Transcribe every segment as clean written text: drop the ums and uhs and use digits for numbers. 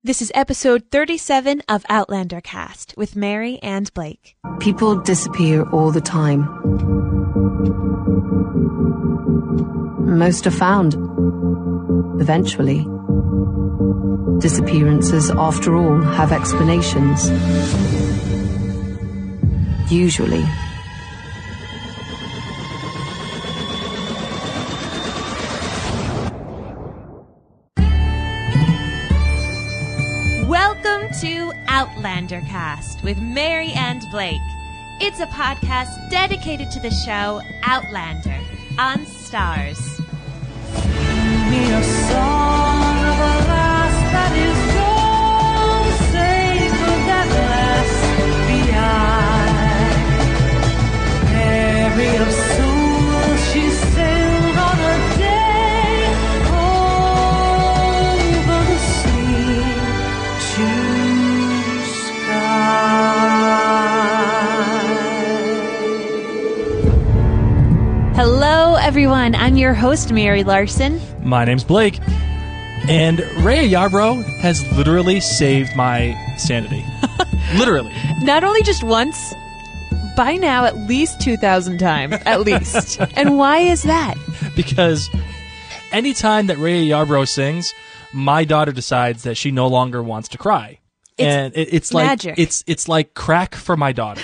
This is episode 37 of Outlander Cast with Mary and Blake. People disappear all the time. Most are found. Eventually. Disappearances, after all, have explanations. Usually. Welcome to Outlander Cast with Mary and Blake. It's a podcast dedicated to the show Outlander on Stars. Sing me a song of a last that is gone, save for that last behind. Mary of soul, she sailed on a day over the sea to sky. Hello, everyone. I'm your host, Mary Larson. My name's Blake, and Raya Yarbrough has literally saved my sanity. Literally. Not only just once, by now at least 2,000 times, at least. And why is that? Because anytime that Raya Yarbrough sings, my daughter decides that she no longer wants to cry. It's like magic. It's like crack for my daughter.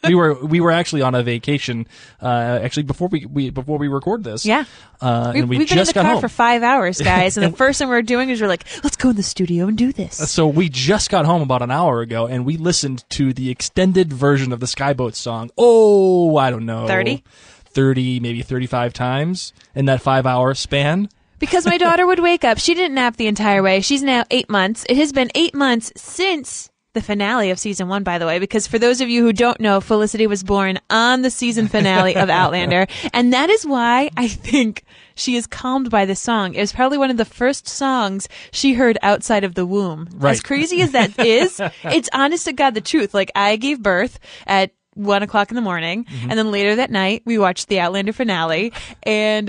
We were actually on a vacation before we record this. Yeah. And we've been in the got car home for 5 hours, guys, and the first thing we were doing is we're like, let's go in the studio and do this. So we just got home about an hour ago, and we listened to the extended version of the Skyeboat Song. Oh, I don't know. 30, maybe 35 times in that 5-hour span. Because my daughter would wake up. She didn't nap the entire way. She's now 8 months. It has been 8 months since the finale of season 1, by the way, because for those of you who don't know, Felicity was born on the season finale of Outlander. And that is why I think she is calmed by this song. It was probably one of the first songs she heard outside of the womb. Right. As crazy as that is, it's honest to God the truth. Like, I gave birth at 1 o'clock in the morning, and then later that night we watched the Outlander finale, and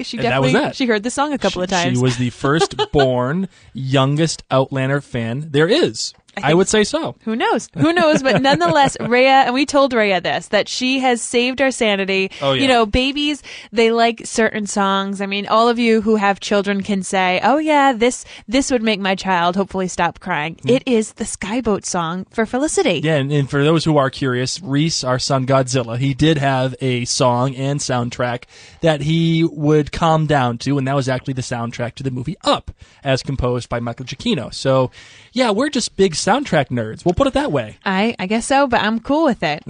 she heard the song a couple of times. She was the firstborn youngest Outlander fan there is. I would say so. Who knows? But nonetheless, Raya, and we told Raya this, that she has saved our sanity. Oh, yeah. You know, babies, they like certain songs. I mean, all of you who have children can say, oh yeah, this would make my child hopefully stop crying. It is the Skyeboat Song for Felicity. Yeah, and for those who are curious, Reese, our son Godzilla, he did have a song and soundtrack that he would calm down to, and that was actually the soundtrack to the movie Up, as composed by Michael Giacchino. So, yeah, we're just big soundtrack nerds. We'll put it that way. I guess so, but I'm cool with it.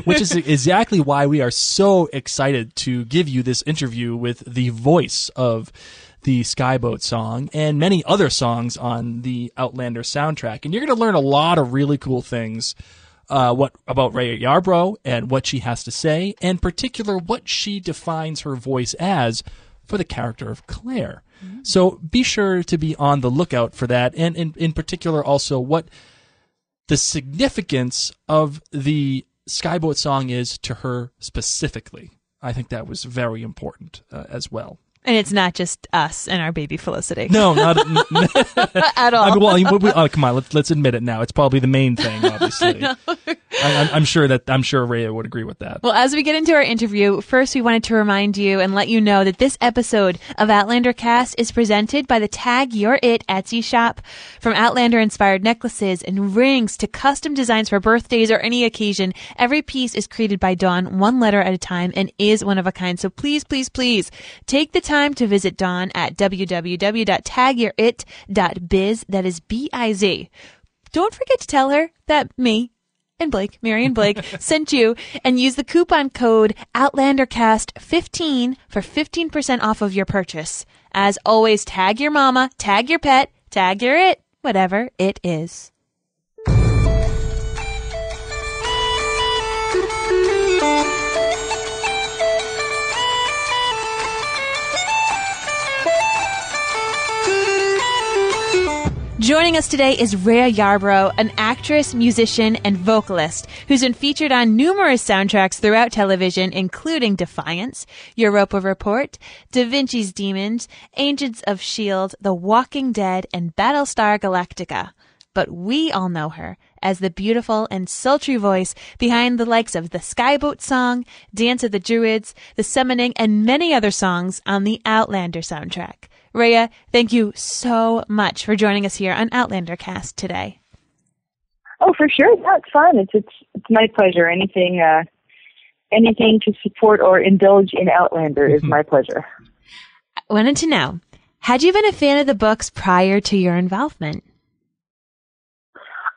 Which is exactly why we are so excited to give you this interview with the voice of the Skyeboat Song and many other songs on the Outlander soundtrack. And you're going to learn a lot of really cool things about Raya Yarbrough and what she has to say, and in particular what she defines her voice as for the character of Claire. So be sure to be on the lookout for that, and in particular also what the significance of the Skyeboat Song is to her specifically. I think that was very important as well. And it's not just us and our baby Felicity. No, not at all. I mean, come on, let's admit it now. It's probably the main thing, obviously. I'm sure Raya would agree with that. Well, as we get into our interview, first we wanted to remind you and let you know that this episode of Outlander Cast is presented by the Tag Your It Etsy shop. From Outlander-inspired necklaces and rings to custom designs for birthdays or any occasion, every piece is created by Dawn, one letter at a time, and is one of a kind. So please, please, please take the time to visit Dawn at www.tagyourit.biz. That is B-I-Z. Don't forget to tell her that Mary and Blake, sent you, and use the coupon code OutlanderCast15 for 15% off of your purchase. As always, tag your mama, tag your pet, tag your it, whatever it is. Joining us today is Raya Yarbrough, an actress, musician, and vocalist who's been featured on numerous soundtracks throughout television, including Defiance, Europa Report, Da Vinci's Demons, Agents of S.H.I.E.L.D., The Walking Dead, and Battlestar Galactica. But we all know her as the beautiful and sultry voice behind the likes of the Skyeboat Song, Dance of the Druids, The Summoning, and many other songs on the Outlander soundtrack. Raya, thank you so much for joining us here on Outlander Cast today. Oh, for sure. That's fun. It's my pleasure. Anything to support or indulge in Outlander is my pleasure. I wanted to know, had you been a fan of the books prior to your involvement?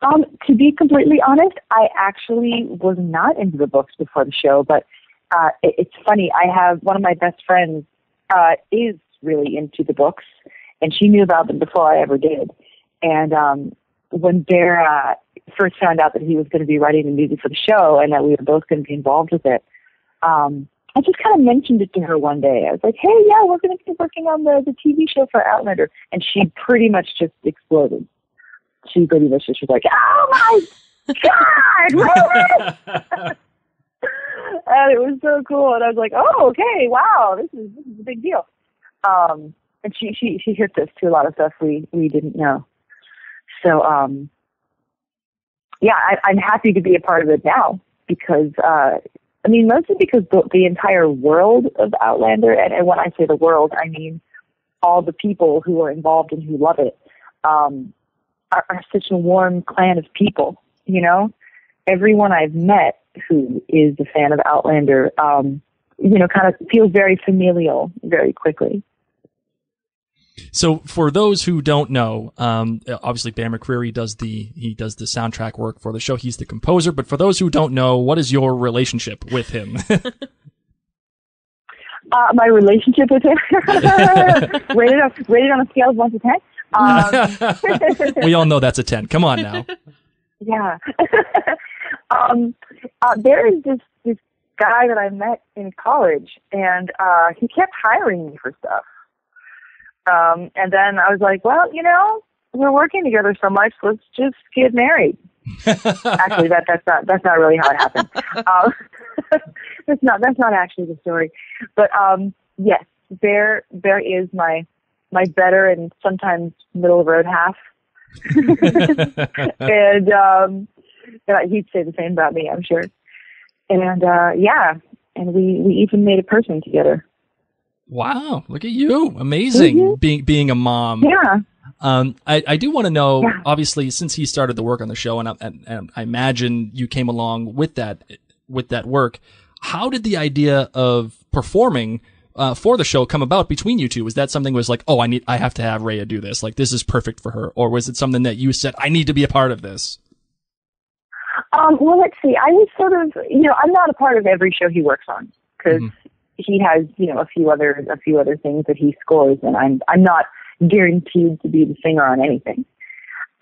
To be completely honest, I actually was not into the books before the show, but it's funny. I have one of my best friends is really into the books, and she knew about them before I ever did. And when Bear first found out that he was going to be writing the music for the show and that we were both going to be involved with it, I just kind of mentioned it to her one day. I was like, hey, yeah, we're going to be working on the TV show for Outlander. And she pretty much just exploded. She pretty much just was like, oh my God, really? And it was so cool. And I was like, oh, okay, wow, this is a big deal. And she hit us to a lot of stuff we didn't know. So, yeah, I'm happy to be a part of it now because, mostly because the entire world of Outlander, and when I say the world, I mean all the people who are involved and who love it, are such a warm clan of people, you know? Everyone I've met who is a fan of Outlander, kind of feels very familial very quickly. So for those who don't know, obviously Bear McCreary does the soundtrack work for the show. He's the composer. But for those who don't know, what is your relationship with him? My relationship with him, rated on a scale of 1 to 10. We all know that's a 10. Come on now. Yeah. There is this guy that I met in college, and he kept hiring me for stuff. And then I was like, well, we're working together so much, let's just get married. Actually, that's not really how it happened. That's not actually the story. But yes, Bear is my better and sometimes middle of the road half. And he'd say the same about me, I'm sure. And yeah, and we even made a person together. Wow, look at you. Amazing. Mm-hmm. Being a mom. Yeah. I do want to know, obviously, since he started the work on the show, and I imagine you came along with that work, how did the idea of performing for the show come about between you two? Was that something was like, oh, I have to have Raya do this, like this is perfect for her? Or was it something that you said, I need to be a part of this? Well, let's see. I was sort of, I'm not a part of every show he works on because he has, a few other things that he scores, and I'm not guaranteed to be the singer on anything.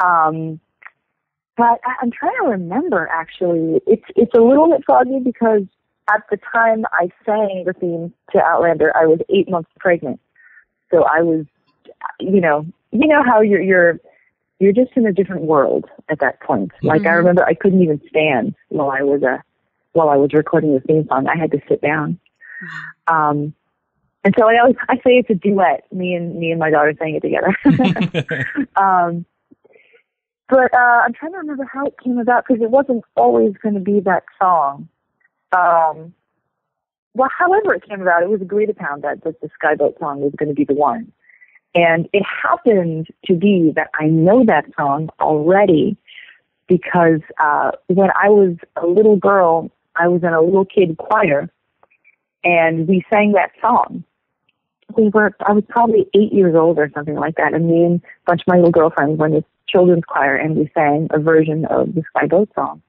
But I'm trying to remember, actually. It's a little bit foggy because at the time I sang the theme to Outlander, I was 8 months pregnant. So I was, how you're just in a different world at that point. Mm-hmm. Like I remember I couldn't even stand while I was recording the theme song. I had to sit down. And so I say it's a duet. Me and my daughter sang it together. But I'm trying to remember how it came about because it wasn't always going to be that song. Well, however it came about, it was agreed upon that the Skyeboat Song was going to be the one. And it happened to be that I know that song already because when I was a little girl, I was in a little kid choir, and we sang that song. I was probably 8 years old or something like that, and me and a bunch of my little girlfriends were in this children's choir, and we sang a version of the Skyeboat Song.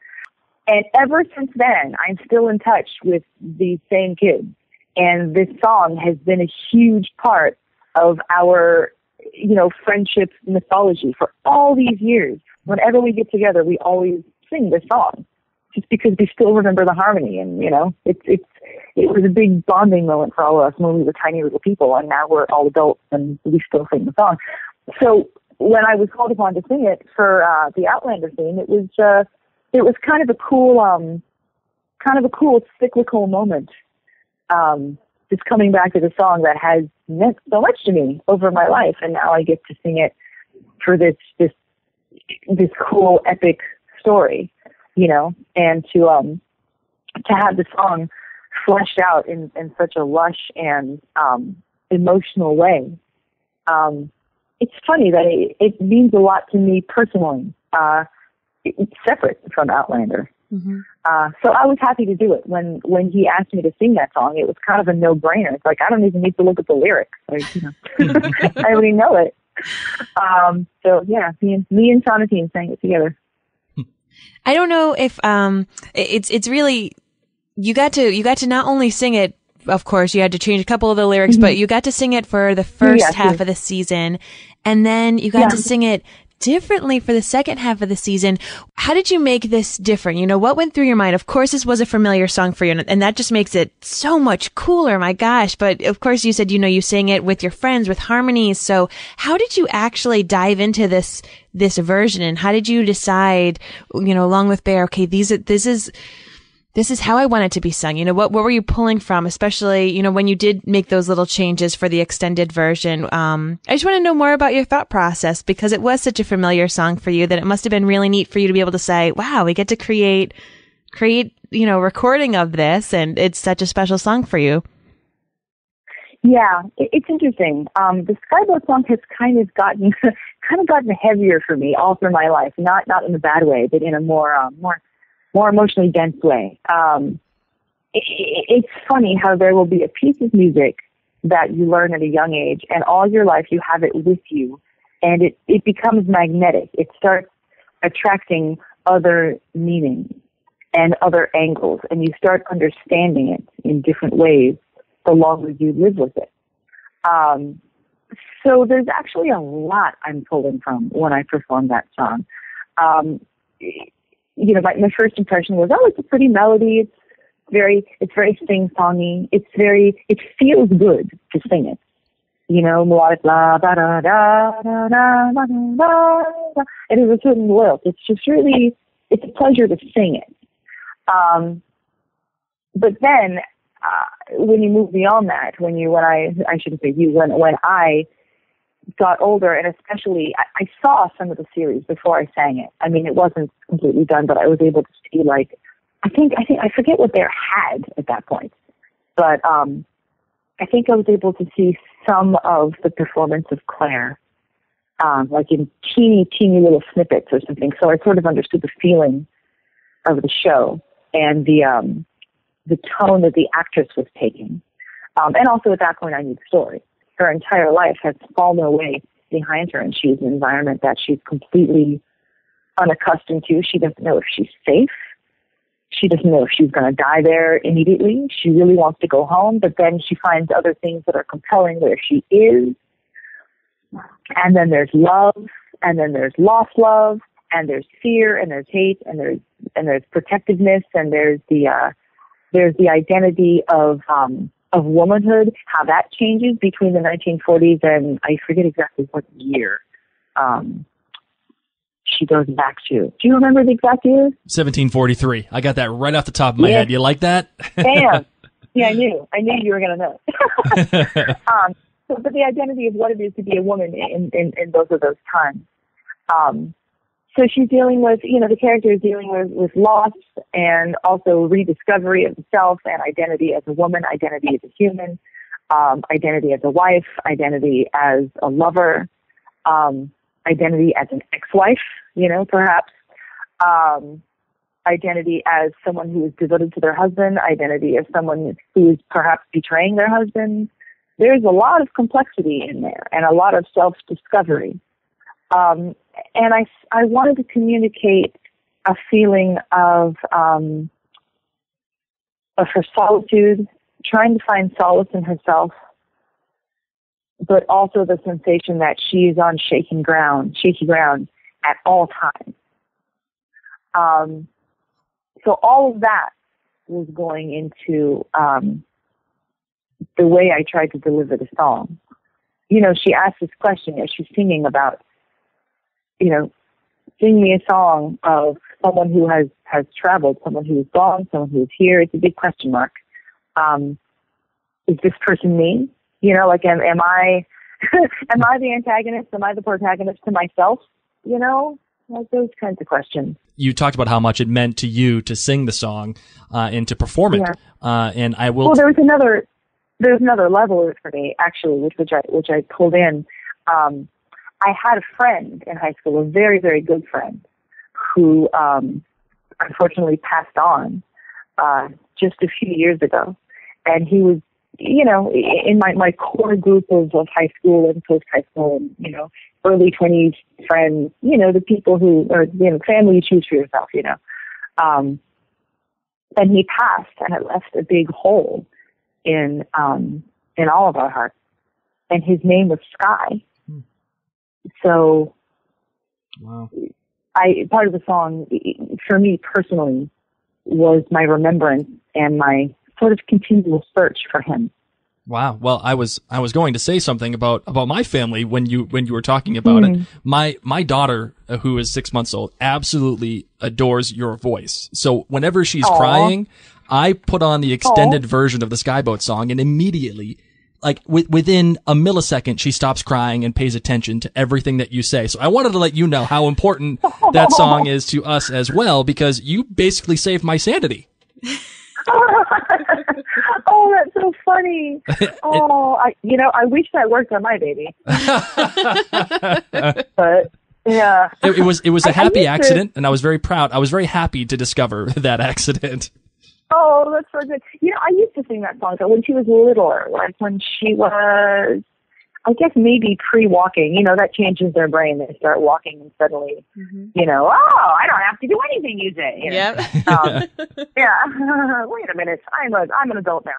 And ever since then, I'm still in touch with these same kids, and this song has been a huge part of our, friendship mythology for all these years. Whenever we get together, we always sing this song, just because we still remember the harmony, and it was a big bonding moment for all of us when we were tiny little people, and now we're all adults and we still sing the song. So when I was called upon to sing it for the Outlander theme, it was kind of a cool cyclical moment. Just coming back to the song that has meant so much to me over my life, and now I get to sing it for this cool epic story, and to have the song fleshed out in such a lush and emotional way. It's funny that it means a lot to me personally. It's separate from Outlander. Mm-hmm. So I was happy to do it. When he asked me to sing that song, it was kind of a no-brainer. It's like, I don't even need to look at the lyrics. I already know it. So yeah, me and Sanity sang it together. I don't know if it's really, you got to not only sing it, of course you had to change a couple of the lyrics, but you got to sing it for the first half of the season, and then you got to sing it differently for the second half of the season. How did you make this different? What went through your mind? Of course, this was a familiar song for you, and that just makes it so much cooler. My gosh. But of course, you said, you sang it with your friends with harmonies. So how did you actually dive into this version? And how did you decide, along with Bear, okay, this is how I want it to be sung? What were you pulling from, especially, when you did make those little changes for the extended version? I just want to know more about your thought process, because it was such a familiar song for you that it must have been really neat for you to be able to say, wow, we get to create, recording of this, and it's such a special song for you. Yeah, it's interesting. The Skyeboat Song has kind of gotten heavier for me all through my life, not in a bad way, but in a more emotionally dense way. It's funny how there will be a piece of music that you learn at a young age, and all your life you have it with you, and it becomes magnetic. It starts attracting other meanings and other angles, and you start understanding it in different ways the longer you live with it. So there's actually a lot I'm pulling from when I perform that song. My first impression was, it's a pretty melody. It's very sing-songy. It feels good to sing it. Melodic la da da da da da da da, and there's a certain lilt. It's just really, it's a pleasure to sing it. But then, when you move beyond that, when I got older, and especially I saw some of the series before I sang it. I mean, it wasn't completely done, but I was able to see, I forget what Bear had at that point, but I think I was able to see some of the performance of Claire, in teeny little snippets or something. So I sort of understood the feeling of the show and the tone that the actress was taking. And also at that point, I knew the story. Her entire life has fallen away behind her, and she's in an environment that she's completely unaccustomed to. She doesn't know if she's safe. She doesn't know if she's going to die there immediately. She really wants to go home, but then she finds other things that are compelling where she is. And then there's love, and then there's lost love, and there's fear, and there's hate, and there's protectiveness, and there's the identity of womanhood, how that changes between the 1940s and I forget exactly what year she goes back to. Do you remember the exact year? 1743. I got that right off the top of my head. You like that? Damn. Yeah, I knew you were going to know. But the identity of what it is to be a woman in both of those times. So she's dealing with, the character is dealing with loss and also rediscovery of the self and identity as a woman, identity as a human, identity as a wife, identity as a lover, identity as an ex-wife, perhaps, identity as someone who is devoted to their husband, identity as someone who is perhaps betraying their husband. There's a lot of complexity in there and a lot of self-discovery. And I wanted to communicate a feeling of her solitude, trying to find solace in herself, but also the sensation that she is on shaky ground at all times. So all of that was going into the way I tried to deliver the song. She asked this question as she's singing about sing me a song of someone who has traveled, someone who is gone, someone who is here. It's a big question mark. Is this person me? Like, am I, am I the antagonist? Am I the protagonist to myself? Like those kinds of questions. You talked about how much it meant to you to sing the song and to perform it. Yeah. And I will. Well, there's another level of it for me, actually, which I pulled in. I had a friend in high school, a very, very good friend, who unfortunately passed on just a few years ago. And he was, in my core group of high school and post-high school and, early 20s friends, the people who are, family you choose for yourself, and he passed, and it left a big hole in all of our hearts. And his name was Sky. So, wow. Part of the song, for me personally, was my remembrance and my sort of continual search for him. Wow. Well, I was going to say something about my family when you were talking about it. My daughter, who is 6 months old, absolutely adores your voice. So whenever she's crying, I put on the extended version of the Skyeboat Song, and immediately, like within a millisecond, she stops crying and pays attention to everything that you say. So I wanted to let you know how important that song is to us as well, because you basically saved my sanity. Oh, that's so funny. I wish that worked on my baby. But yeah, it was a happy accident, and I was very proud. I was very happy to discover that accident. Oh, that's so good. I used to sing that song when she was littler, like when she was, I guess maybe pre-walking. That changes their brain. They start walking and suddenly, I don't have to do anything you say. Yep. Yeah. Wait a minute. I'm an adult now.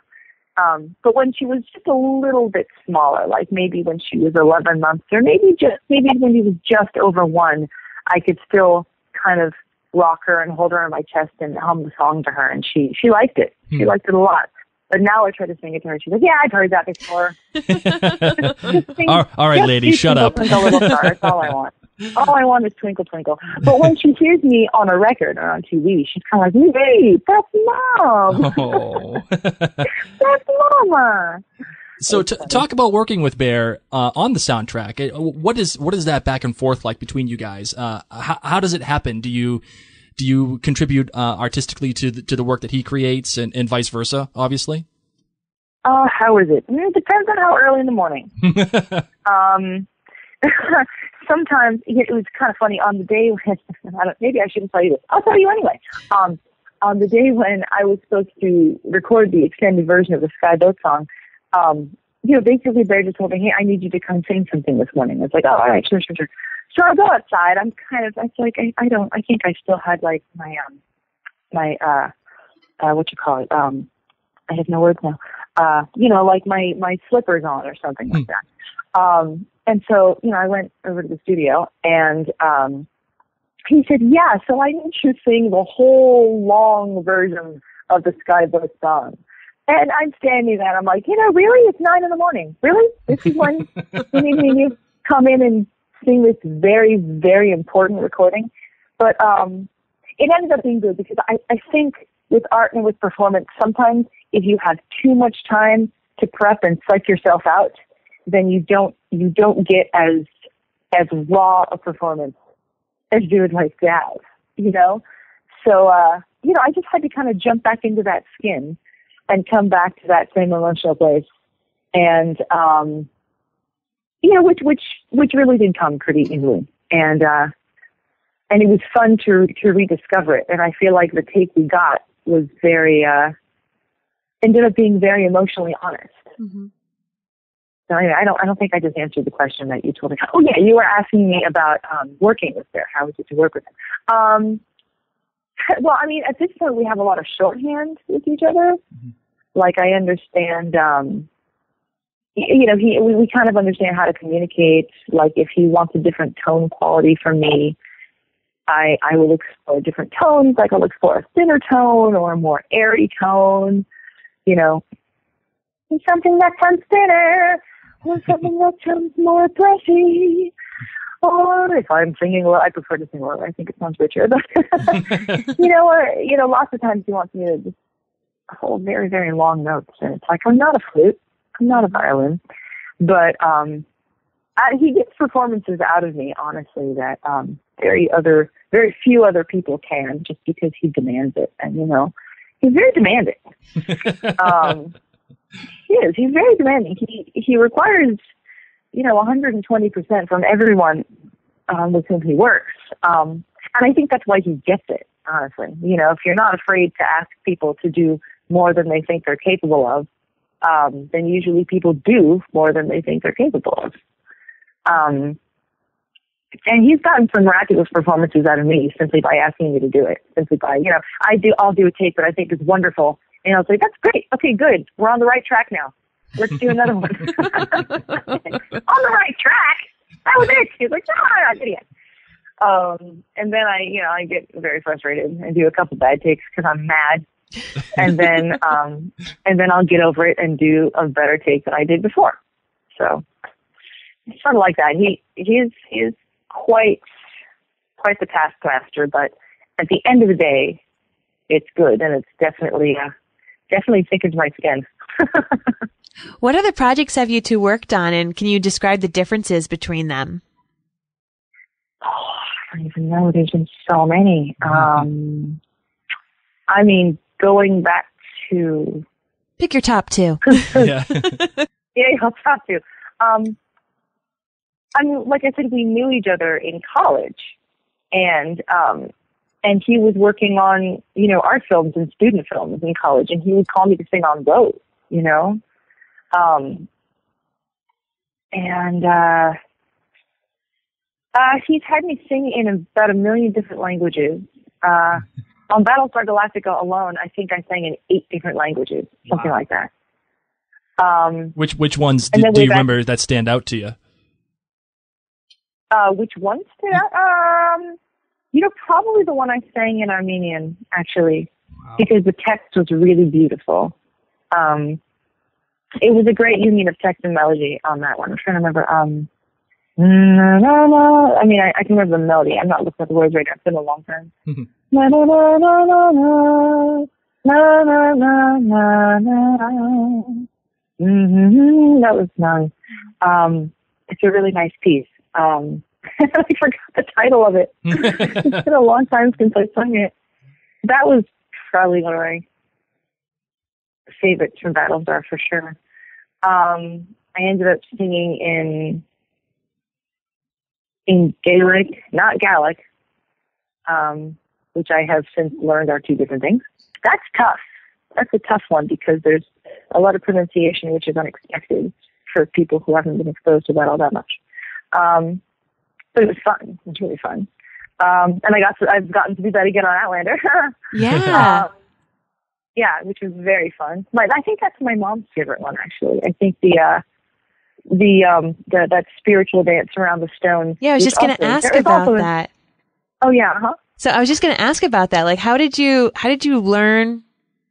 But when she was just a little bit smaller, like maybe when she was 11 months, or maybe when she was just over 1, I could still kind of rock her and hold her on my chest and hum the song to her, and she liked it. She liked it a lot. But now I try to sing it to her. She's like, "Yeah, I've heard that before." just sing, all right, lady, shut up. Twinkle, little star. That's all I want. All I want is twinkle, twinkle. But when she hears me on a record or on TV, she's kind of like, "Hey, that's Mom." Oh. That's Mama. So talk about working with Bear on the soundtrack. What is that back and forth like between you guys? How does it happen? Do you contribute artistically to the work that he creates, and vice versa? Obviously. How is it? It depends on how early in the morning. Sometimes it was kind of funny on the day when maybe I shouldn't tell you this. I'll tell you anyway. On the day when I was supposed to record the extended version of the Skyeboat Song, basically Bear just told me, "Hey, I need you to come sing something this morning." It's like, "Oh, all right, sure. So I go outside. I think I still had like my what you call it? I have no words now. Like my slippers on or something like that. And so, I went over to the studio, and he said, "Yeah, so I need you to sing the whole long version of the Skyeboat Song." And I'm standing there, and I'm like, really? It's 9 a.m. Really? This is when you need me to come in and sing this very, very important recording? But it ended up being good, because I think with art and with performance, sometimes if you have too much time to prep and psych yourself out, then you don't get as raw a performance as you would like to have, So, I just had to kind of jump back into that skin and come back to that same emotional place. And, which really did come pretty easily. And it was fun to rediscover it. And I feel like the take we got was ended up being very emotionally honest. Mm-hmm. So anyway, I don't think I just answered the question that you told me. Oh yeah, you were asking me about working with Bear. How was it to work with him? Well, I mean, at this point we have a lot of shorthand with each other. Mm-hmm. Like I understand, we kind of understand how to communicate. Like if he wants a different tone quality from me, I will explore different tones. Like I'll explore a thinner tone or a more airy tone. Something that sounds thinner or something that sounds more breathy. or if I'm singing low, I prefer to sing low. I think it sounds richer. But lots of times he wants me to just hold very, very long notes, and it's like, I'm not a flute, I'm not a violin, but he gets performances out of me, honestly, that very few other people can, just because he demands it, and he's very demanding. He is. He's very demanding. He requires 120% from everyone with whom he works. And I think that's why he gets it, honestly. If you're not afraid to ask people to do more than they think they're capable of, then usually people do more than they think they're capable of. And he's gotten some miraculous performances out of me simply by asking me to do it. Simply by, I'll do a take that I think is wonderful. And I'll say, that's great. Okay, good. We're on the right track now. Let's do another one. On the right track? That was it. He's like, no, I'm not idiot. And then I get very frustrated and do a couple bad takes because I'm mad. And then I'll get over it and do a better take than I did before. So it's sort of like that. He is quite the taskmaster, but at the end of the day, it's good, and it's definitely thickens my skin. What other projects have you two worked on, and can you describe the differences between them? Oh, I don't even know. There's been so many. Going back to... Pick your top two. Yeah. I'll top two. Like I said, we knew each other in college, and he was working on, art films and student films in college, and he would call me to sing on those, he's had me sing in about 1 million different languages. On Battlestar Galactica alone, I think I sang in 8 different languages, something like that. Which ones do you remember that stand out to you? Which ones stand out? Probably the one I sang in Armenian, actually, because the text was really beautiful. It was a great union of text and melody on that one. I'm trying to remember. I can remember the melody. I'm not looking at the words right now. It's been a long time. Na na na na na na na na na na. That was nice. It's a really nice piece. I forgot the title of it. It's been a long time since I sung it. That was probably one of my favorites from Battlestar for sure. I ended up singing in Gaelic, not Gaelic, which I have since learned are 2 different things. That's tough. That's a tough one because there's a lot of pronunciation which is unexpected for people who haven't been exposed to that all that much. But it was fun. It was really fun. And I've gotten to do that again on Outlander. Yeah. Yeah, which was very fun. I think that's my mom's favorite one, actually. I think that spiritual dance around the stone. Yeah, I was just going to ask about that. Oh yeah, huh? So I was just going to ask about that. Like, how did you learn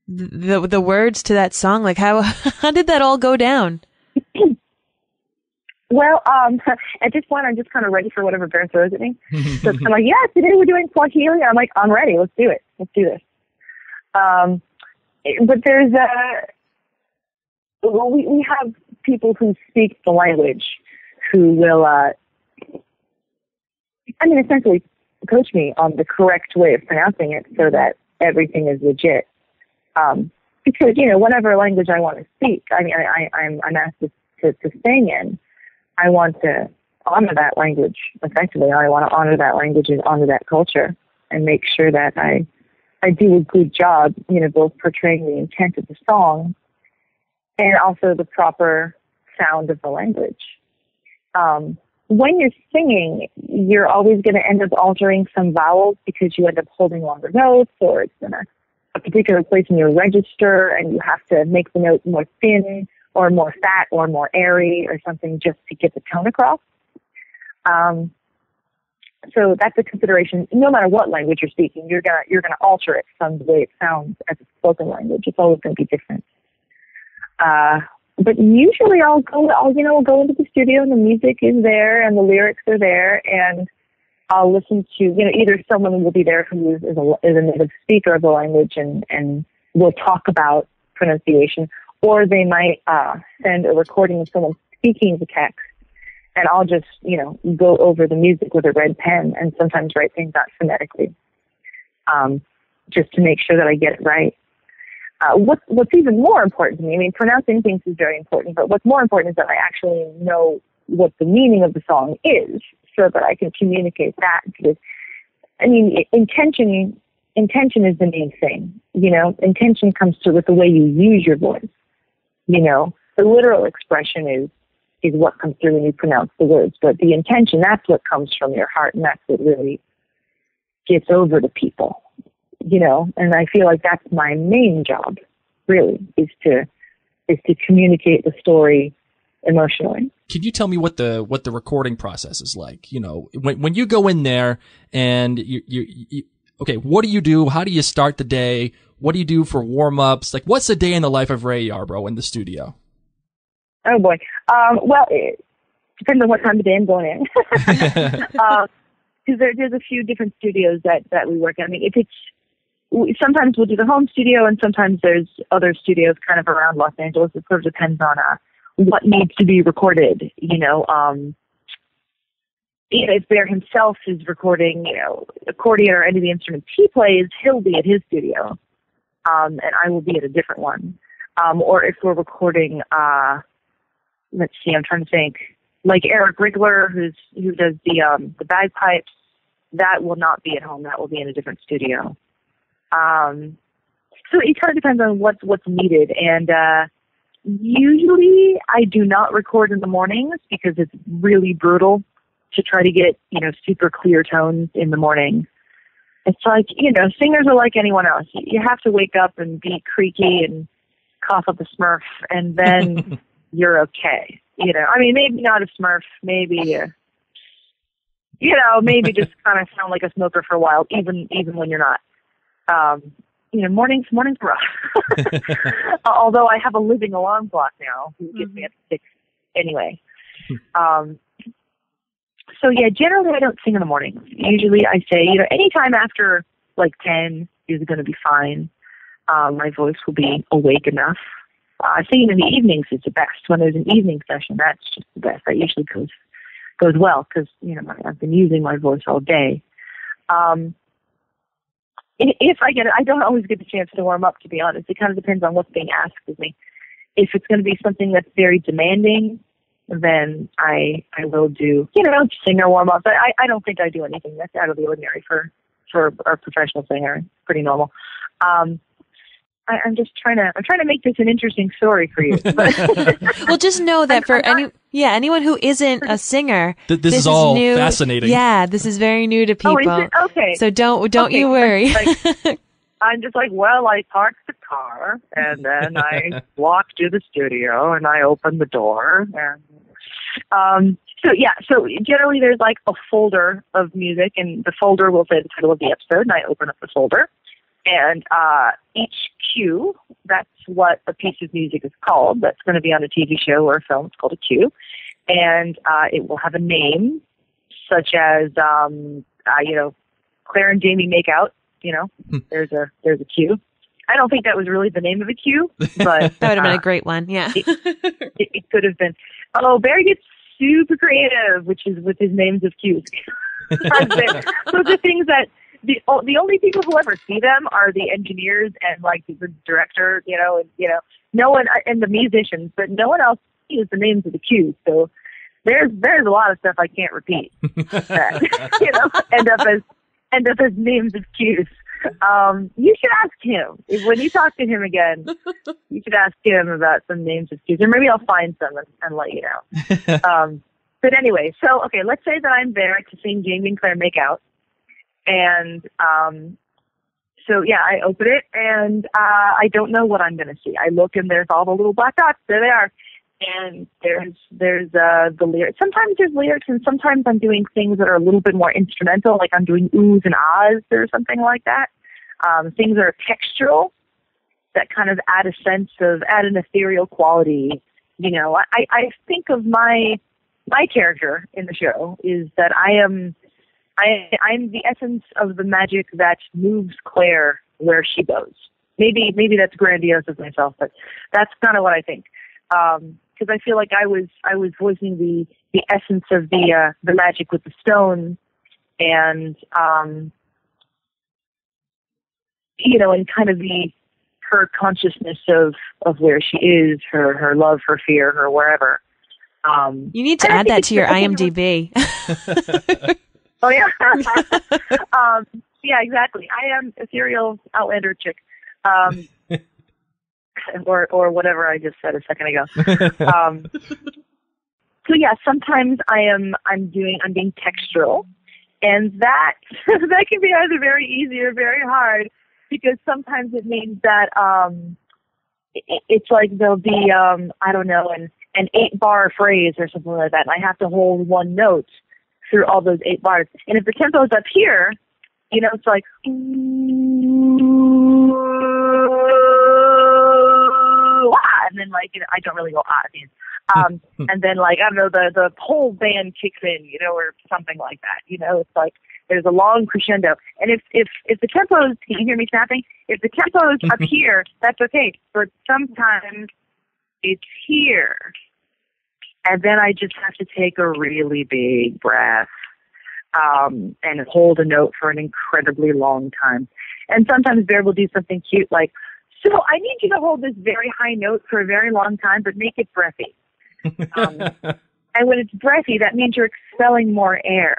the words to that song? Like, how did that all go down? Well, at this point, I'm just kind of ready for whatever Bear throws at me. So I'm like, yeah, today we're doing Swahili. I'm like, I'm ready. Let's do it. Let's do this. But there's we have people who speak the language who will, essentially coach me on the correct way of pronouncing it so that everything is legit. Because, whatever language I want to speak, I'm asked to sing in, I want to honor that language effectively. I want to honor that language and honor that culture and make sure that I do a good job, both portraying the intent of the song and also the proper sound of the language. When you're singing, you're always going to end up altering some vowels because you end up holding longer notes, or it's in a particular place in your register and you have to make the note more thin or more fat or more airy or something just to get the tone across. So that's a consideration. No matter what language you're speaking, you're gonna alter it from the way it sounds as a spoken language. It's always going to be different. but usually I'll go into the studio and the music is there and the lyrics are there, and I'll listen to, either someone will be there who is a native speaker of the language and will talk about pronunciation, or they might send a recording of someone speaking the text, and I'll just, go over the music with a red pen and sometimes write things out phonetically, just to make sure that I get it right. What's even more important to me, pronouncing things is very important, but what's more important is that I actually know what the meaning of the song is so that I can communicate that. Because, intention is the main thing, Intention comes with the way you use your voice, The literal expression is what comes through when you pronounce the words, but the intention, that's what comes from your heart, and that's what really gets over to people. And I feel like that's my main job, really, is to communicate the story emotionally. Can you tell me what the recording process is like? When you go in there and okay, what do you do? How do you start the day? What do you do for warm-ups? Like, what's the day in the life of Raya Yarbrough in the studio? Oh boy. Well, it depends on what time of day I'm going in. Because there's a few different studios that we work in. Sometimes we'll do the home studio, and sometimes there's other studios kind of around Los Angeles. It sort of depends on what needs to be recorded. If Bear himself is recording, accordion or any of the instruments he plays, he'll be at his studio, and I will be at a different one. Or if we're recording, let's see, I'm trying to think, like Eric Rigler, who does the bagpipes, that will not be at home. That will be in a different studio. So it kind of depends on what's needed. And usually I do not record in the mornings because it's really brutal to try to get, super clear tones in the morning. It's like, singers are like anyone else. You have to wake up and be creaky and cough up a Smurf, and then you're okay. Maybe not a Smurf, maybe maybe just kind of sound like a smoker for a while, even when you're not. Mornings rough. Although I have a living alarm clock now who gets me up at 6 anyway. So yeah, generally I don't sing in the mornings. Usually I say, anytime after like 10 is going to be fine. My voice will be awake enough. Singing in the evenings is the best. When there's an evening session, that's just the best. That usually goes well because, I've been using my voice all day. If I get it, I don't always get the chance to warm up, to be honest. It kind of depends on what's being asked of me. If it's going to be something that's very demanding, then I will do, singer warm up. But I don't think I do anything that's out of the ordinary for a professional singer. It's pretty normal. I'm trying to make this an interesting story for you. Well, just know that for anyone who isn't a singer, this is all new. Fascinating. Yeah, this is very new to people. Oh, is it? Okay. So don't you worry. I'm just like, well, I parked the car and then I walked to the studio and I opened the door. And, so generally there's like a folder of music, and the folder will say the title of the episode, and I open up the folder. And each cue, that's what a piece of music is called. That's going to be on a TV show or a film. It's called a cue. And it will have a name, such as, Claire and Jamie make out. There's a cue. I don't think that was really the name of a cue, but that would have been a great one. Yeah, it could have been. Oh, Bear gets super creative, which is with his names of cues. Those are things that. The only people who ever see them are the engineers and like the director, no one, and the musicians, but no one else sees the names of the cues. So there's a lot of stuff I can't repeat that, end up as names of cues. You should ask him when you talk to him again. You should ask him about some names of cues, or maybe I'll find some and let you know. But anyway, so okay, let's say that I'm there to sing Jamie and Claire make out. And I open it, and I don't know what I'm going to see. I look, and there's all the little black dots. There they are. And there's the lyrics. Sometimes there's lyrics, and sometimes I'm doing things that are a little bit more instrumental, like I'm doing oohs and ahs or something like that. Things that are textural that kind of add an ethereal quality I think of my character in the show is that I'm the essence of the magic that moves Claire where she goes. Maybe that's grandiose of myself, but that's kind of what I think. Because I feel like I was voicing the essence of the magic with the stone, and and kind of her consciousness of where she is, her love, her fear, her wherever. You need to add that to your IMDb. Oh yeah. Yeah, exactly. I am a serial Outlander chick. Or whatever I just said a second ago. So yeah, sometimes I'm being textural, and that can be either very easy or very hard, because sometimes it means that it's like there'll be I don't know, an 8-bar phrase or something like that, and I have to hold one note through all those 8 bars. And if the tempo is up here, it's like and then I don't really go at the end. And then I don't know, the whole band kicks in, or something like that. It's like there's a long crescendo. And if the tempo is, can you hear me snapping? If the tempo is up here, that's okay. But sometimes it's here. And then I just have to take a really big breath and hold a note for an incredibly long time. And sometimes Bear will do something cute like, so I need you to hold this very high note for a very long time, but make it breathy. And when it's breathy, that means you're expelling more air.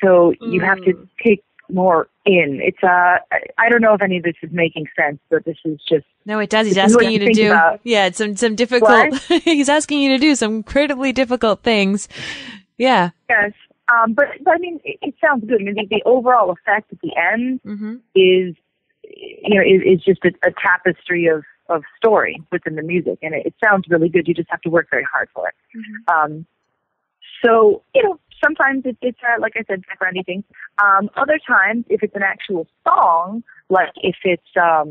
So you have to take more in. It's I don't know if any of this is making sense, but this is just. No, it does. He's asking you to do. Yeah, it's some difficult. He's asking you to do some incredibly difficult things. Yeah. Yes. But I mean, it sounds good. I mean, the overall effect at the end is just a tapestry of story within the music, and it sounds really good. You just have to work very hard for it. So, sometimes it's like I said, backgroundy things. Other times, if it's an actual song, like if it's a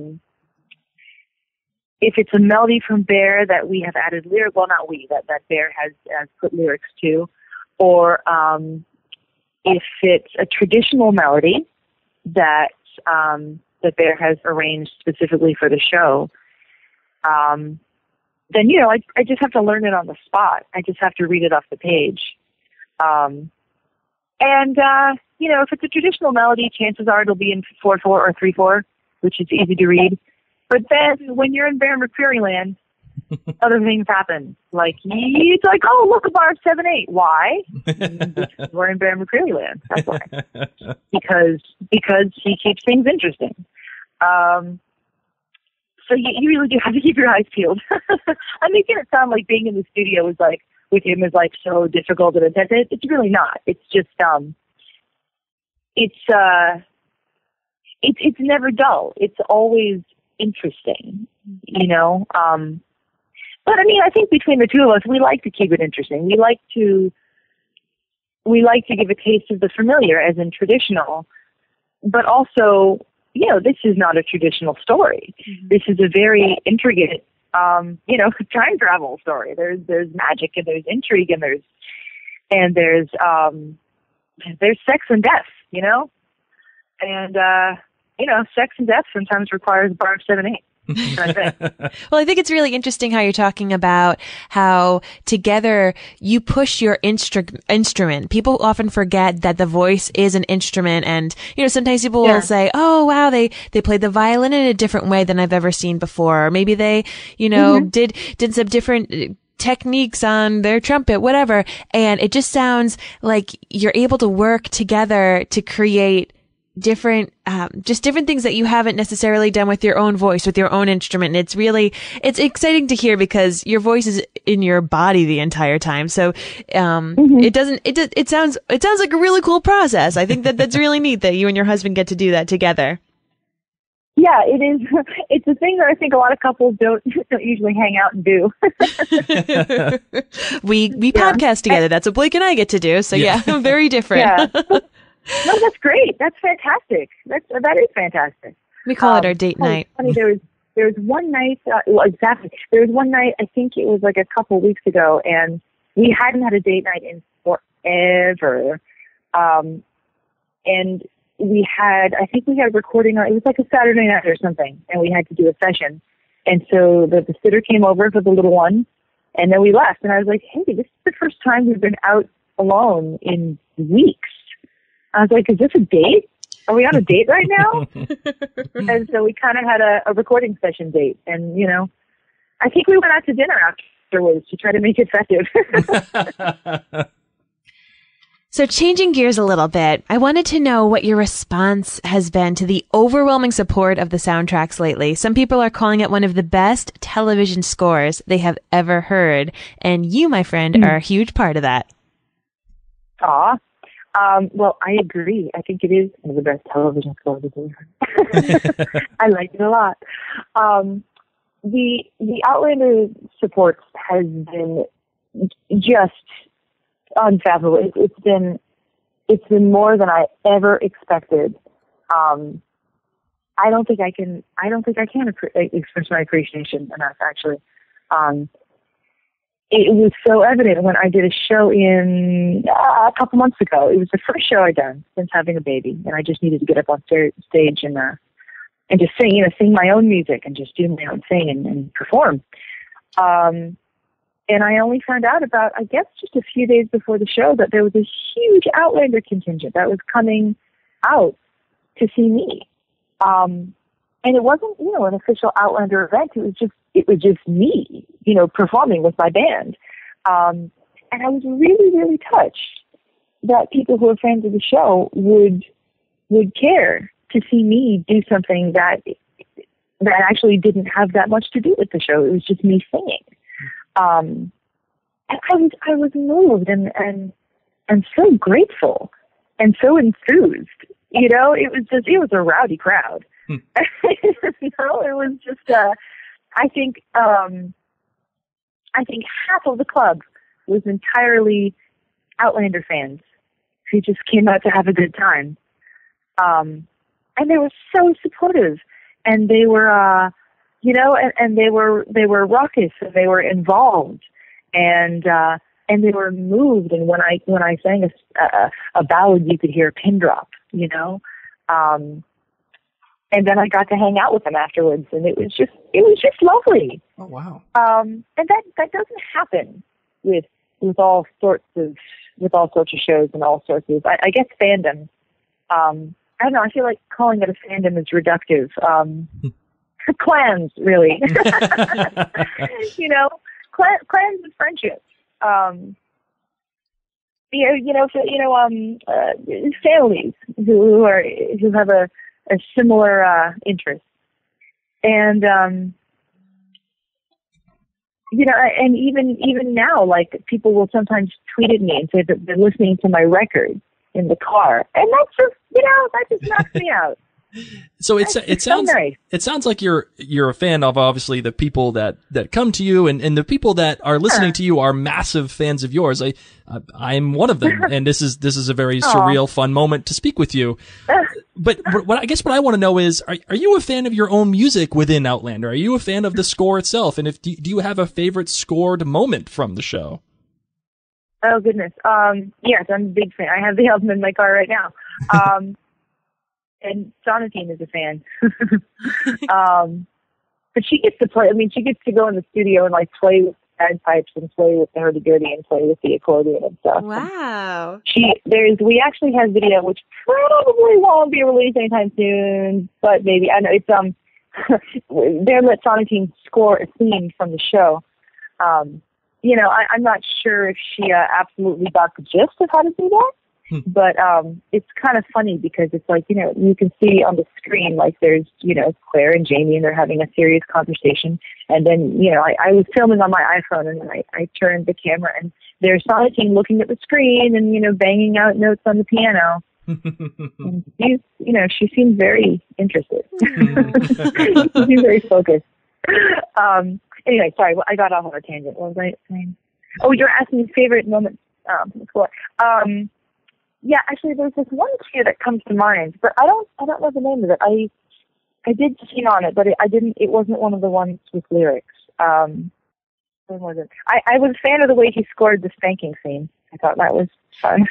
melody from Bear that we have added lyrics, well, not we, that Bear has put lyrics to, or if it's a traditional melody that Bear has arranged specifically for the show, then, I just have to learn it on the spot. I just have to read it off the page. If it's a traditional melody, chances are it'll be in 4/4 or 3/4, which is easy to read. But then when you're in Bear McCreary land, other things happen. It's like, oh, look, a bar of 7/8. Why? We're in Bear McCreary land. That's why. Because he keeps things interesting. So you really do have to keep your eyes peeled. I'm making it sound like being in the studio is with him is so difficult and intense. It's really not. It's just it's never dull. It's always interesting, But I mean, I think between the two of us, we like to keep it interesting. We like to give a taste of the familiar, as in traditional, but also, this is not a traditional story. This is a very intricate, time travel story. There's magic, and there's intrigue, and there's sex and death, and sex and death sometimes requires a bar of 7/8. Well, I think it's really interesting how you're talking about how together you push your instrument. People often forget that the voice is an instrument, and sometimes people will say, "Oh, wow, they played the violin in a different way than I've ever seen before," or maybe they, did some different techniques on their trumpet, whatever. And it just sounds like you're able to work together to create different things that you haven't necessarily done with your own voice, with your own instrument. And it's exciting to hear because your voice is in your body the entire time. So, it sounds like a really cool process. I think that's really neat that you and your husband get to do that together. Yeah, it is. It's a thing that I think a lot of couples don't usually hang out and do. We podcast together. That's what Blake and I get to do. So yeah, very different. Yeah. No, that's great. That's fantastic. That is fantastic. We call it our date night. Funny, there there was one night, exactly. There was one night, I think it was like a couple weeks ago, and we hadn't had a date night in forever. And I think we had a recording on, it was like a Saturday night or something, and we had to do a session. And so the sitter came over for the little one, and then we left. And I was like, hey, this is the first time we've been out alone in weeks. I was like, is this a date? Are we on a date right now? And so we kind of had a recording session date. And, you know, I think we went out to dinner afterwards to try to make it festive. So changing gears a little bit, I wanted to know what your response has been to the overwhelming support of the soundtracks lately. Some people are calling it one of the best television scores they have ever heard. And you, my friend, are a huge part of that. Aw. Well, I agree. I think it is one of the best television scores I've ever heard. I like it a lot. The Outlander support has been just unfathomable. It's been more than I ever expected. I don't think I can express my appreciation enough, actually. It was so evident when I did a show a couple months ago. It was the first show I'd done since having a baby, and I just needed to get up on stage and just sing, sing my own music and just do my own thing and perform. And I only found out about, I guess, just a few days before the show that there was a huge Outlander contingent that was coming out to see me. And it wasn't, an official Outlander event. It was just me, performing with my band. And I was really, really touched that people who are fans of the show would care to see me do something that actually didn't have that much to do with the show. It was just me singing. And I was moved and so grateful and so enthused. It was a rowdy crowd. It was just I think half of the club was entirely Outlander fans who just came out to have a good time. And they were so supportive, and they were and they were raucous, and they were involved, and they were moved. And when I sang a ballad, you could hear a pin drop, and then I got to hang out with them afterwards, and it was just lovely. Oh wow! And that doesn't happen with all sorts of shows and all sorts of, I guess, fandom. I don't know. I feel like calling it a fandom is reductive. Clans, really. Clans and friendships. Families who have a similar interest, and and even now, like, people will sometimes tweet at me and say that they're listening to my record in the car, and that just knocks me out. So it sounds so nice. It sounds like you're a fan of, obviously, the people that come to you, and the people that are listening to you are massive fans of yours. I'm one of them, and this is a very surreal, fun moment to speak with you. But what I want to know is, are you a fan of your own music within Outlander? Are you a fan of the score itself? And do you have a favorite scored moment from the show? Oh goodness. Yes, I'm a big fan. I have the album in my car right now. And Sanity is a fan. But she gets to play. I mean, she gets to go in the studio and play with bagpipes and play with the hurdy-gurdy and play with the accordion and stuff. Wow. We actually have video, which probably won't be released anytime soon, but maybe. I know it's they let Sanity score a scene from the show. I'm not sure if she absolutely got the gist of how to do that. But it's kind of funny because it's you can see on the screen, there's, Claire and Jamie, and they're having a serious conversation. And then, I was filming on my iPhone, and I turned the camera, and there's Sonatine looking at the screen and, banging out notes on the piano. And she seems very interested. She seems very focused. Anyway, sorry, I got off on a tangent. What was I saying? Oh, you're asking me favorite moment. Yeah, actually, there's this one too that comes to mind, but I don't know the name of it. I did sing on it, but it wasn't one of the ones with lyrics. When was it? I was a fan of the way he scored the spanking scene. I thought that was fun.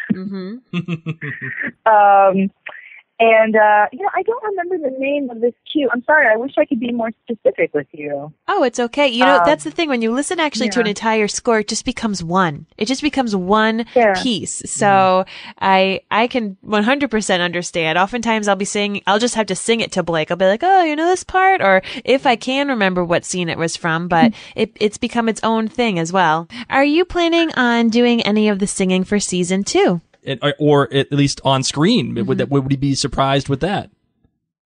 And, I don't remember the name of this cue. I'm sorry. I wish I could be more specific with you. Oh, it's okay. You know, that's the thing. When you listen actually to an entire score, it just becomes one. It just becomes one piece. So I can 100% understand. Oftentimes I'll just have to sing it to Blake. I'll be like, oh, you know this part? Or if I can remember what scene it was from, but it's become its own thing as well. Are you planning on doing any of the singing for season 2? Or at least on screen. Would he be surprised with that?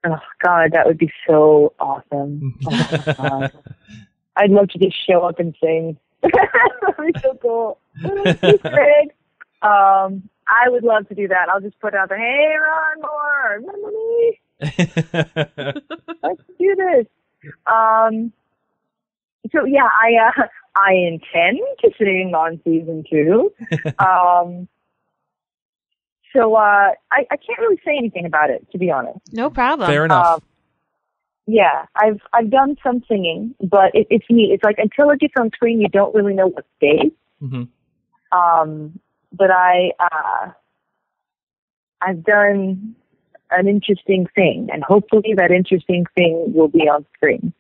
Oh, God, that would be so awesome. Oh, my God. I'd love to just show up and sing. That would be so cool. Thanks, Greg. I would love to do that. I'll just put out the, hey, Ron Moore, remember me? Let's do this. So, yeah, I intend to sing on season 2. So I can't really say anything about it, to be honest. No problem. Fair enough. Yeah, I've done some singing, but it's neat. It's like until it gets on screen, you don't really know what stays. But I've done an interesting thing, and hopefully that interesting thing will be on screen.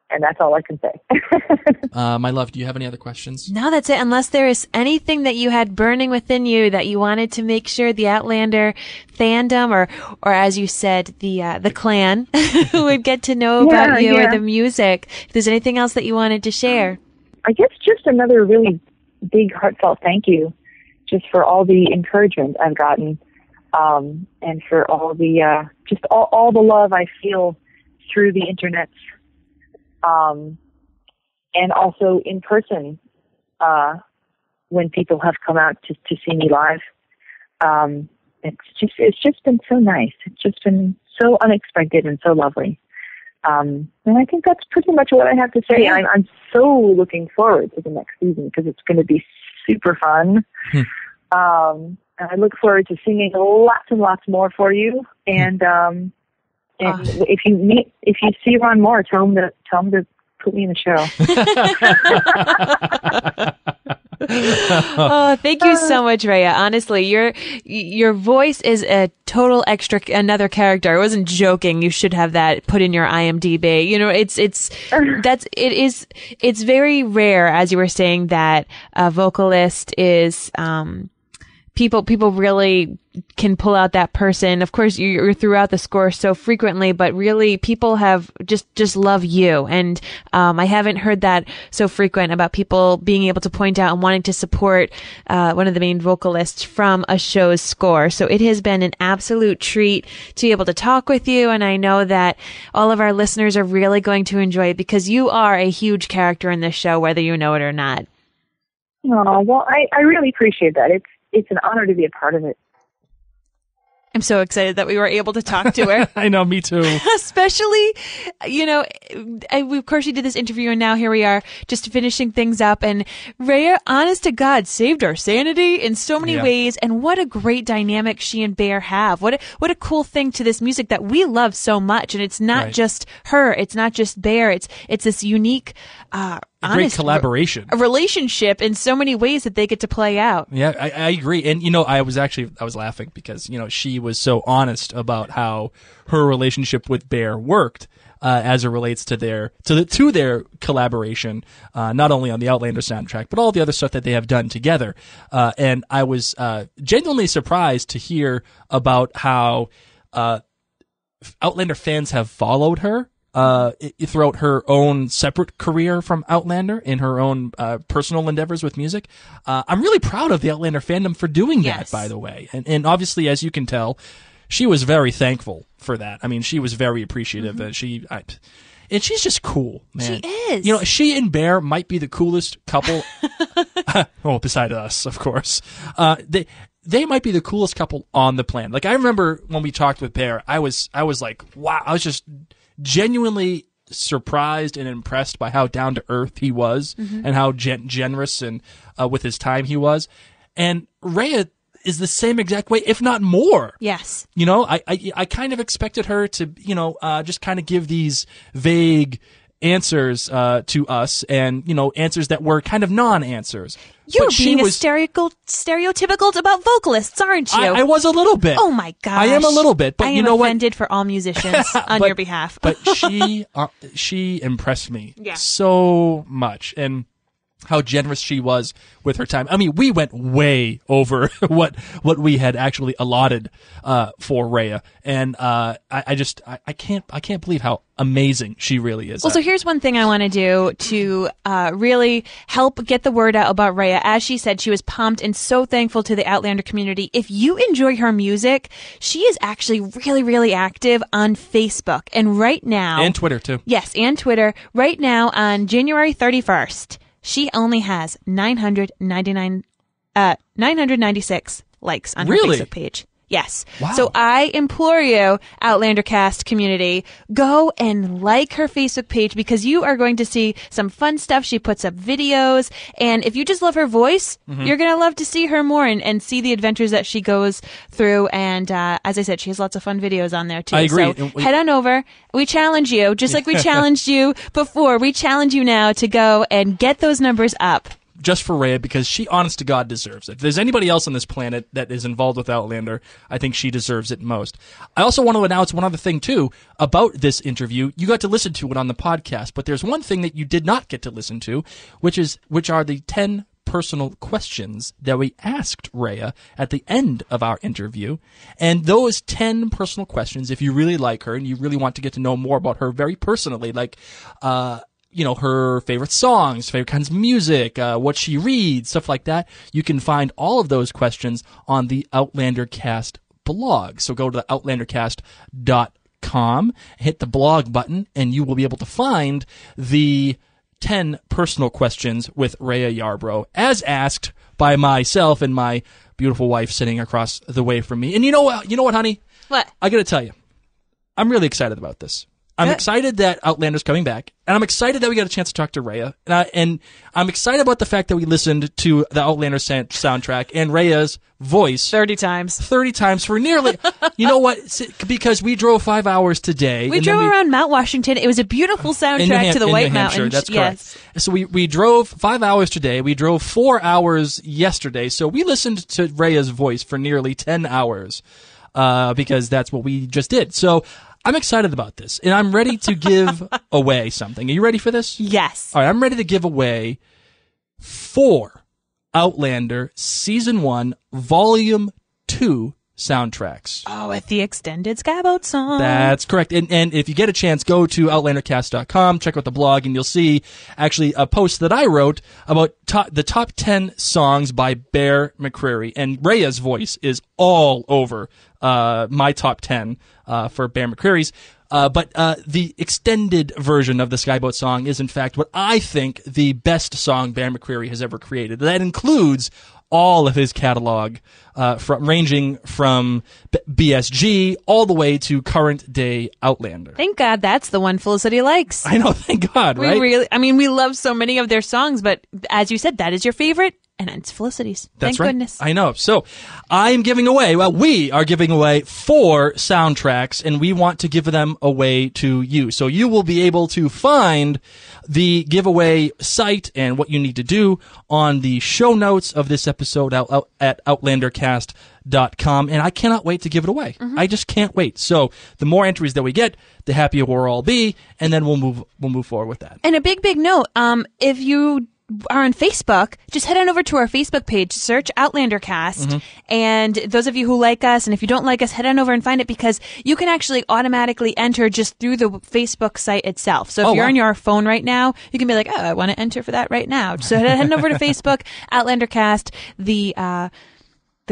And that's all I can say. My love, do you have any other questions? No, that's it. Unless there is anything that you had burning within you that you wanted to make sure the Outlander fandom, or as you said, the clan would get to know about you or the music. If there's anything else that you wanted to share. I guess just another really big heartfelt thank you just for all the encouragement I've gotten, and for all the, just all the love I feel through the internet. And also in person, when people have come out to see me live. It's just been so nice. It's just been so unexpected and so lovely. And I think that's pretty much what I have to say. Yeah. I'm so looking forward to the next season because it's going to be super fun. And I look forward to singing lots and lots more for you. And if you see Ron Moore, tell him to put me in the show. Oh, thank you so much, Raya. Honestly, your voice is a total extra, another character. I wasn't joking. You should have that put in your IMDb. You know, it's very rare, as you were saying, that a vocalist is, people really can pull out that person. Of course, you're throughout the score so frequently, but really people have just love you. And, I haven't heard that so frequent about people being able to point out and wanting to support, one of the main vocalists from a show's score. So it has been an absolute treat to be able to talk with you. And I know that all of our listeners are really going to enjoy it because you are a huge character in this show, whether you know it or not. Oh, well, I really appreciate that. It's an honor to be a part of it. I'm so excited that we were able to talk to her. I know, me too. Especially, of course, you did this interview, and now here we are, just finishing things up. And Raya, honest to God, saved our sanity in so many ways. And what a great dynamic she and Bear have. What a cool thing to this music that we love so much. And it's not just her. It's not just Bear. It's this unique, great collaboration, a relationship in so many ways that they get to play out. Yeah, I agree. And, I was laughing because, she was so honest about how her relationship with Bear worked, as it relates to their collaboration, not only on the Outlander soundtrack, but all the other stuff that they have done together. And I was, genuinely surprised to hear about how, Outlander fans have followed her throughout her own separate career from Outlander in her own personal endeavors with music. I'm really proud of the Outlander fandom for doing that, by the way. And obviously, as you can tell, she was very thankful for that. I mean, she was very appreciative. And she's just cool, man. She is. She and Bear might be the coolest couple. Well, beside us, of course. They might be the coolest couple on the planet. Like, I remember when we talked with Bear, I was like, wow, I was just genuinely surprised and impressed by how down to earth he was and how generous and with his time he was. And Raya is the same exact way, if not more. Yes. You know, I kind of expected her to, just kind of give these vague answers to us, and answers that were kind of non-answers. You're being stereotypical about vocalists, aren't you? I was a little bit. Oh my gosh. I am a little bit, but I you am know what? offended for all musicians on your behalf. But she impressed me Yeah. so much, and how generous she was with her time. I mean, we went way over what we had actually allotted for Raya, and I can't believe how amazing she really is. Well, so here's one thing I want to do to really help get the word out about Raya. As she said, she was pumped and so thankful to the Outlander community. If you enjoy her music, she is actually really, really active on Facebook. And right now... And Twitter, too. Yes, and Twitter. Right now, on January 31st, she only has 996 likes on her Really? Facebook page. Yes. Wow. So I implore you, Outlander Cast community, go and like her Facebook page, because you are going to see some fun stuff. She puts up videos, and if you just love her voice, you're going to love to see her more and see the adventures that she goes through. And as I said, she has lots of fun videos on there too. I agree. So head on over. We challenge you, just like we challenged you before. We challenge you now to go and get those numbers up. Just for Raya, because she, honest to God, deserves it. If there's anybody else on this planet that is involved with Outlander, I think she deserves it most. I also want to announce one other thing, too, about this interview. You got to listen to it on the podcast, but there's one thing that you did not get to listen to, which are the 10 personal questions that we asked Raya at the end of our interview. And those 10 personal questions, if you really like her and you really want to get to know more about her very personally, like, her favorite songs, favorite kinds of music, what she reads, stuff like that. You can find all of those questions on the Outlander Cast blog. So go to outlandercast.com, hit the blog button, and you will be able to find the 10 personal questions with Raya Yarbrough, as asked by myself and my beautiful wife sitting across the way from me. And you know what, honey? What? I got to tell you, I'm really excited about this. I'm excited that Outlander's coming back, and I'm excited that we got a chance to talk to Raya, and I'm excited about the fact that we listened to the Outlander soundtrack and Raya's voice 30 times for nearly, you know what, because we drove 5 hours today. We drove around Mount Washington. It was a beautiful soundtrack to the White Mountains. That's correct. Yes. So we drove 5 hours today. We drove 4 hours yesterday. So we listened to Raya's voice for nearly 10 hours, because that's what we just did. So I'm excited about this, and I'm ready to give away something. Are you ready for this? Yes. All right, I'm ready to give away 4 Outlander Season 1, Volume 2 soundtracks. Oh, with the extended Skyeboat Song. That's correct. And if you get a chance, go to outlandercast.com, check out the blog, and you'll see actually a post that I wrote about the top 10 songs by Bear McCreary. And Raya's voice is all over my top 10 for Bear McCreary's. But the extended version of the Skyeboat Song is, in fact, what I think the best song Bear McCreary has ever created. That includes all of his catalog, ranging from BSG all the way to current day Outlander. Thank God that's the one Felicity likes. I know, thank God, right? We love so many of their songs, but as you said, that is your favorite, and it's Felicity's. That's Thank right. goodness. I know. So we are giving away 4 soundtracks, and we want to give them away to you. So you will be able to find the giveaway site and what you need to do on the show notes of this episode out at outlandercast.com, and I cannot wait to give it away. I just can't wait. So the more entries that we get, the happier we'll all be, and then we'll move forward with that. And a big note, if you are on Facebook, just head on over to our Facebook page, search Outlander Cast, and those of you who like us, and if you don't like us, head on over and find it, because you can actually automatically enter just through the Facebook site itself. So if you're on your phone right now, you can be like, oh, I want to enter for that right now. So head over to Facebook, Outlander Cast. The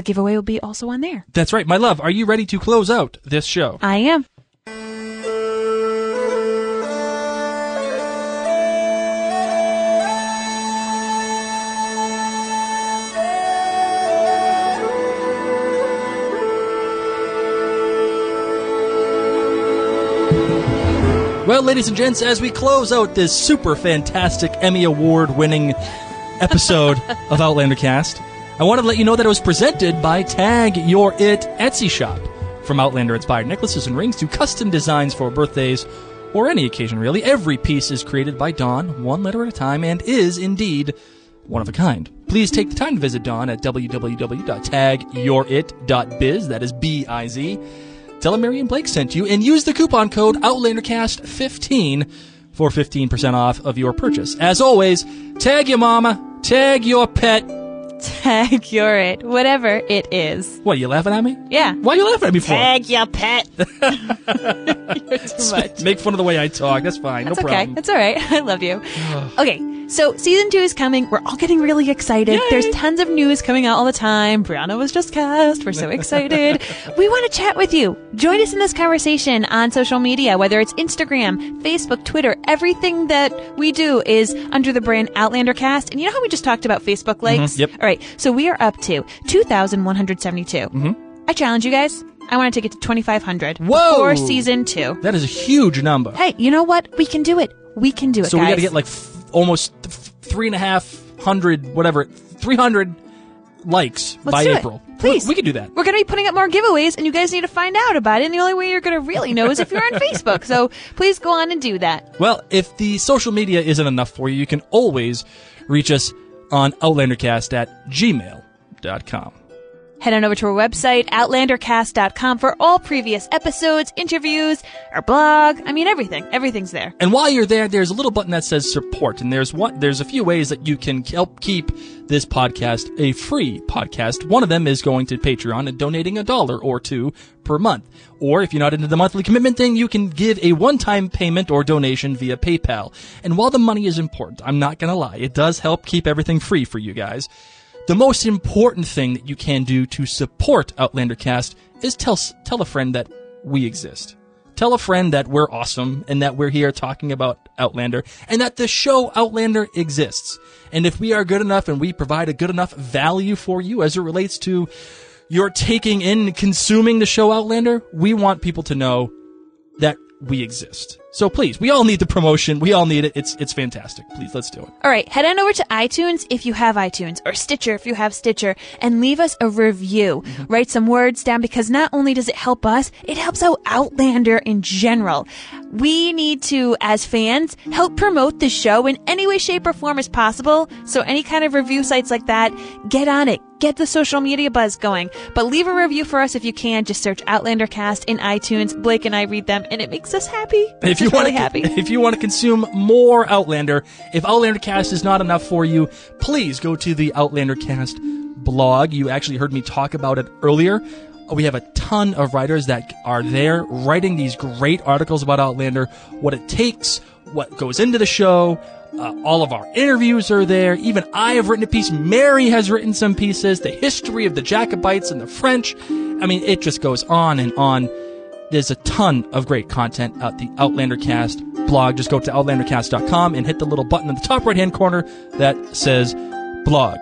giveaway will be also on there. That's right. My love, are you ready to close out this show? I am. Well, ladies and gents, as we close out this super fantastic Emmy Award-winning episode of Outlander Cast, I wanted to let you know that it was presented by Tag Your It Etsy shop. From Outlander-inspired necklaces and rings to custom designs for birthdays or any occasion, really, every piece is created by Dawn, one letter at a time, and is indeed one of a kind. Please take the time to visit Dawn at www.tagyourit.biz. That is B-I-Z. Tell them Mary and Blake sent you, and use the coupon code OutlanderCast15 for 15% off of your purchase. As always, tag your mama, tag your pet. Tag your it, whatever it is. What, you laughing at me? Yeah. Why are you laughing at me for? Tag your pet. You're too much. Make fun of the way I talk. That's fine. That's no okay. problem. That's all right. I love you. Okay, so season 2 is coming. We're all getting really excited. Yay. There's tons of news coming out all the time. Brianna was just cast. We're so excited. We want to chat with you. Join us in this conversation on social media, whether it's Instagram, Facebook, Twitter. Everything that we do is under the brand Outlander Cast. And you know how we just talked about Facebook likes? Yep. All right, so we are up to 2,172. I challenge you guys. I want to take it to 2,500 Whoa! before season 2. That is a huge number. Hey, you know what? We can do it. We can do it, So guys. we got to get like almost 300 likes Let's by do it. April. Please. We can do that. We're going to be putting up more giveaways, and you guys need to find out about it. And the only way you're going to really know is if you're on Facebook. So please go on and do that. Well, if the social media isn't enough for you, you can always reach us on outlandercast@gmail.com. Head on over to our website, outlandercast.com, for all previous episodes, interviews, our blog. I mean, everything. Everything's there. And while you're there, there's a little button that says support, and there's a few ways that you can help keep this podcast a free podcast. One of them is going to Patreon and donating $1 or $2 per month. Or if you're not into the monthly commitment thing, you can give a one-time payment or donation via PayPal. And while the money is important, I'm not going to lie, it does help keep everything free for you guys. The most important thing that you can do to support Outlander Cast is tell a friend that we exist. Tell a friend that we're awesome and that we're here talking about Outlander and that the show Outlander exists. And if we are good enough and we provide a good enough value for you as it relates to your taking in and consuming the show Outlander, we want people to know that we exist. So please, we all need the promotion. We all need it. It's fantastic. Please, let's do it. All right, head on over to iTunes if you have iTunes, or Stitcher if you have Stitcher, and leave us a review. Write some words down, because not only does it help us, it helps out Outlander in general. We need to, as fans, help promote the show in any way, shape, or form as possible. So any kind of review sites like that, get on it. Get the social media buzz going. But leave a review for us if you can. Just search Outlander Cast in iTunes. Blake and I read them, and it makes us happy. If you want to consume more Outlander, if Outlander Cast is not enough for you, please go to the Outlander Cast blog. You actually heard me talk about it earlier. We have a ton of writers that are there writing these great articles about Outlander, what it takes, what goes into the show. All of our interviews are there. Even I have written a piece. Mary has written some pieces. The history of the Jacobites and the French. I mean, it just goes on and on. There's a ton of great content at the Outlander Cast blog. Just go to outlandercast.com and hit the little button in the top right-hand corner that says blog.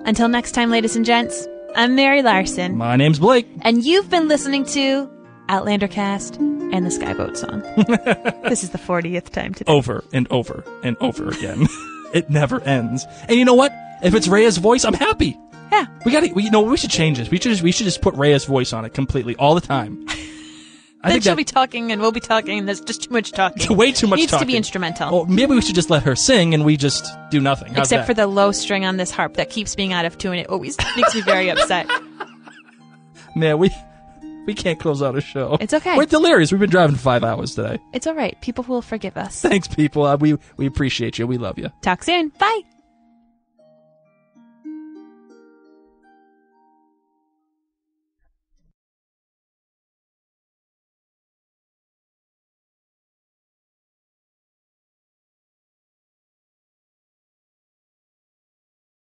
Until next time, ladies and gents, I'm Mary Larson. My name's Blake. And you've been listening to Outlander Cast and the Skyeboat Song. This is the 40th time today. Over and over and over again. It never ends. And you know what? If it's Raya's voice, I'm happy. Yeah. We should change this. We should just put Raya's voice on it completely all the time. Then she'll be talking and we'll be talking, and there's just too much talking. Way too much Needs talking. to be instrumental. Well, maybe we should just let her sing and we just do nothing. How's Except that? for the low string on this harp that keeps being out of tune. It always makes me very upset. Man, we can't close out a show. It's okay. We're delirious. We've been driving 5 hours today. It's all right. People will forgive us. Thanks, people. We appreciate you. We love you. Talk soon. Bye.